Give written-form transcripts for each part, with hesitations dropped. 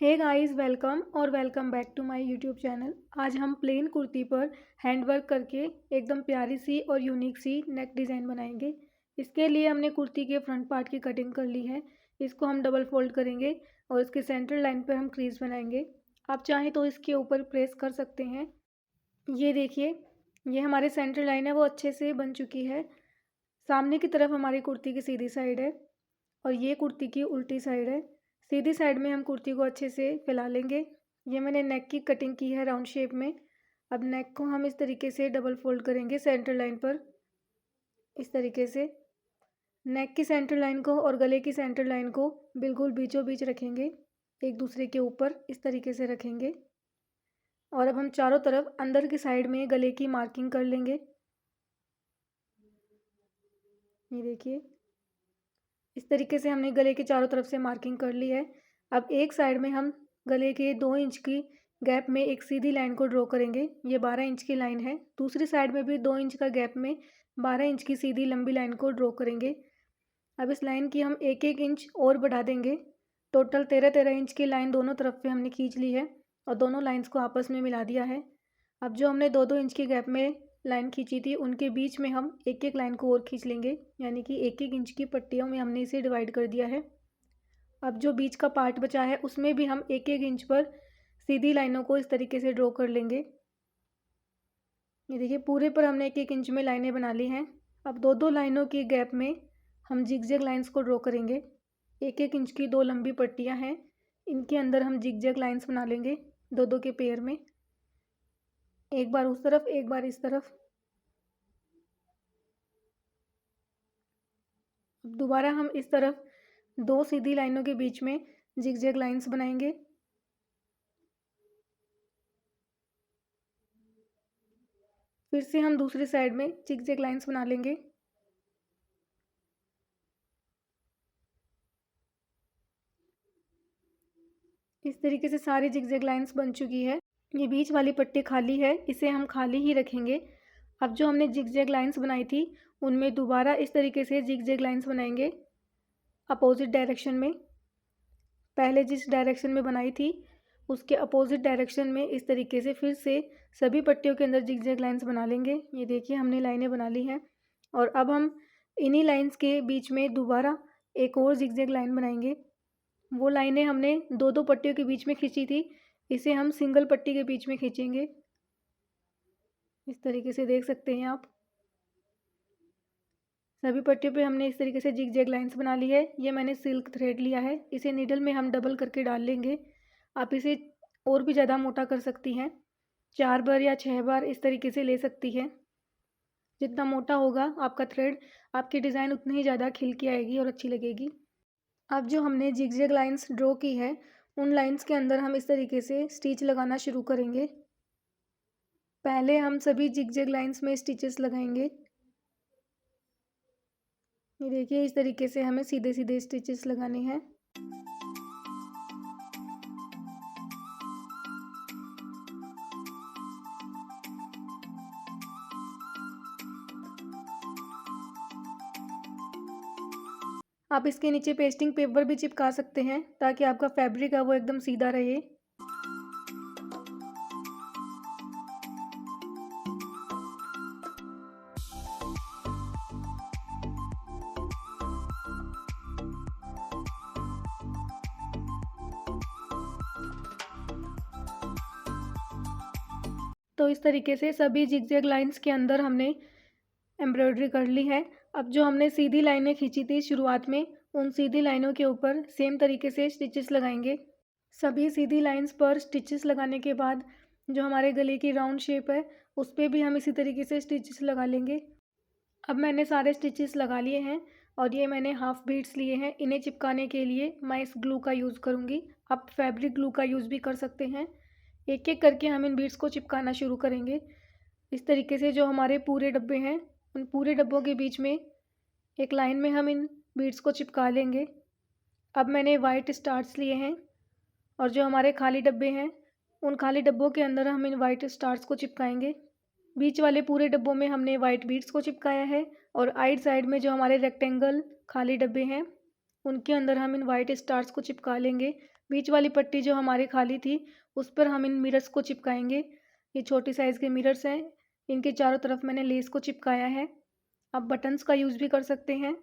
Hey guys, welcome back to my YouTube channel. आज हम plane kurti पर हैंड वर्क करके एकदम प्यारी सी और यूनिक सी नेक डिज़ाइन बनाएंगे। इसके लिए हमने कुर्ती के फ्रंट पार्ट की कटिंग कर ली है। इसको हम डबल फोल्ड करेंगे और इसके सेंटर लाइन पर हम क्रीज बनाएंगे। आप चाहें तो इसके ऊपर प्रेस कर सकते हैं। ये देखिए, ये हमारे सेंटर लाइन है वो अच्छे से बन चुकी है। सामने की तरफ हमारी कुर्ती की सीधी साइड है और ये कुर्ती की उल्टी साइड है। सीधी साइड में हम कुर्ती को अच्छे से फैला लेंगे। ये मैंने नेक की कटिंग की है राउंड शेप में। अब नेक को हम इस तरीके से डबल फोल्ड करेंगे सेंटर लाइन पर। इस तरीके से नेक की सेंटर लाइन को और गले की सेंटर लाइन को बिल्कुल बीचों बीच रखेंगे, एक दूसरे के ऊपर इस तरीके से रखेंगे। और अब हम चारों तरफ अंदर की साइड में गले की मार्किंग कर लेंगे। ये देखिए, इस तरीके से हमने गले के चारों तरफ से मार्किंग कर ली है। अब एक साइड में हम गले के 2 इंच की गैप में एक सीधी लाइन को ड्रॉ करेंगे। ये 12 इंच की लाइन है। दूसरी साइड में भी 2 इंच का गैप में 12 इंच की सीधी लंबी लाइन को ड्रॉ करेंगे। अब इस लाइन की हम एक एक इंच और बढ़ा देंगे। टोटल 13-13 इंच की लाइन दोनों तरफ से हमने खींच ली है और दोनों लाइन्स को आपस में मिला दिया है। अब जो हमने 2-2 इंच की गैप में लाइन खींची थी उनके बीच में हम एक एक लाइन को और खींच लेंगे, यानी कि एक एक इंच की पट्टियों में हमने इसे डिवाइड कर दिया है। अब जो बीच का पार्ट बचा है उसमें भी हम एक एक इंच पर सीधी लाइनों को इस तरीके से ड्रॉ कर लेंगे। ये देखिए, पूरे पर हमने एक एक इंच में लाइनें बना ली हैं। अब 2-2 लाइनों की गैप में हम जिगजैग लाइंस को ड्रॉ करेंगे। एक एक इंच की 2 लंबी पट्टियां हैं, इनके अंदर हम जिगजैग लाइंस बना लेंगे 2-2 के पेयर में। एक बार उस तरफ, एक बार इस तरफ। अब दोबारा हम इस तरफ 2 सीधी लाइनों के बीच में जिगजैग लाइंस बनाएंगे। फिर से हम दूसरी साइड में जिगजैग लाइंस बना लेंगे। इस तरीके से सारी जिगजैग लाइंस बन चुकी है। ये बीच वाली पट्टी खाली है, इसे हम खाली ही रखेंगे। अब जो हमने जिगजैग लाइंस बनाई थी उनमें दोबारा इस तरीके से जिगजैग लाइंस बनाएंगे अपोजिट डायरेक्शन में। पहले जिस डायरेक्शन में बनाई थी उसके अपोजिट डायरेक्शन में इस तरीके से फिर से सभी पट्टियों के अंदर जिगजैग लाइंस बना लेंगे। ये देखिए, हमने लाइनें बना ली हैं और अब हम इन्हीं लाइंस के बीच में दोबारा एक और जिगजैग लाइन बनाएंगे। वो लाइनें हमने 2-2 पट्टियों के बीच में खींची थी, इसे हम सिंगल पट्टी के बीच में खींचेंगे। इस तरीके से देख सकते हैं आप, सभी पट्टियों पे हमने इस तरीके से जिगजैग लाइंस बना ली है। ये मैंने सिल्क थ्रेड लिया है, इसे नीडल में हम डबल करके डाल लेंगे। आप इसे और भी ज़्यादा मोटा कर सकती हैं, 4 बार या 6 बार इस तरीके से ले सकती हैं। जितना मोटा होगा आपका थ्रेड, आपकी डिज़ाइन उतनी ही ज़्यादा खिल के आएगी और अच्छी लगेगी। अब जो हमने जिगजैग लाइंस ड्रॉ की है उन लाइंस के अंदर हम इस तरीके से स्टिच लगाना शुरू करेंगे। पहले हम सभी जिगजैग लाइंस में स्टिचेस लगाएंगे। ये देखिए, इस तरीके से हमें सीधे सीधे स्टिचेस लगाने हैं। आप इसके नीचे पेस्टिंग पेपर भी चिपका सकते हैं ताकि आपका फैब्रिक है वो एकदम सीधा रहे। तो इस तरीके से सभी जिगजैग लाइंस के अंदर हमने एम्ब्रॉयडरी कर ली है। अब जो हमने सीधी लाइनें खींची थी शुरुआत में, उन सीधी लाइनों के ऊपर सेम तरीके से स्टिचेस लगाएंगे। सभी सीधी लाइंस पर स्टिचेस लगाने के बाद जो हमारे गले की राउंड शेप है उस पर भी हम इसी तरीके से स्टिचेस लगा लेंगे। अब मैंने सारे स्टिचेस लगा लिए हैं और ये मैंने हाफ बीड्स लिए हैं। इन्हें चिपकाने के लिए मैं इस ग्लू का यूज़ करूँगी। आप फैब्रिक ग्लू का यूज़ भी कर सकते हैं। एक एक करके हम इन बीड्स को चिपकाना शुरू करेंगे। इस तरीके से जो हमारे पूरे डब्बे हैं उन पूरे डब्बों के बीच में एक लाइन में हम इन बीड्स को चिपका लेंगे। अब मैंने वाइट स्टार्स लिए हैं और जो हमारे खाली डब्बे हैं उन खाली डब्बों के अंदर हम इन वाइट स्टार्स को चिपकाएंगे। बीच वाले पूरे डब्बों में हमने वाइट बीड्स को चिपकाया है और आइट साइड में जो हमारे रेक्टेंगल खाली डब्बे हैं उनके अंदर हम इन वाइट स्टार्स को चिपका लेंगे। बीच वाली पट्टी जो हमारी खाली थी उस पर हम इन मिरर्स को चिपकाएंगे। ये छोटी साइज़ के मिरर्स हैं, इनके चारों तरफ मैंने लेस को चिपकाया है। आप बटन्स का यूज़ भी कर सकते हैं।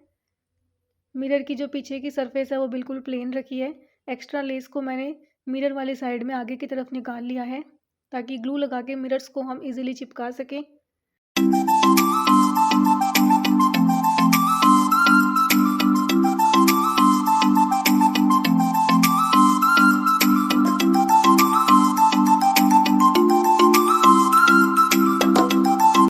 मिरर की जो पीछे की सरफेस है वो बिल्कुल प्लेन रखी है। एक्स्ट्रा लेस को मैंने मिरर वाली साइड में आगे की तरफ निकाल लिया है ताकि ग्लू लगा के मिरर्स को हम इजीली चिपका सकें।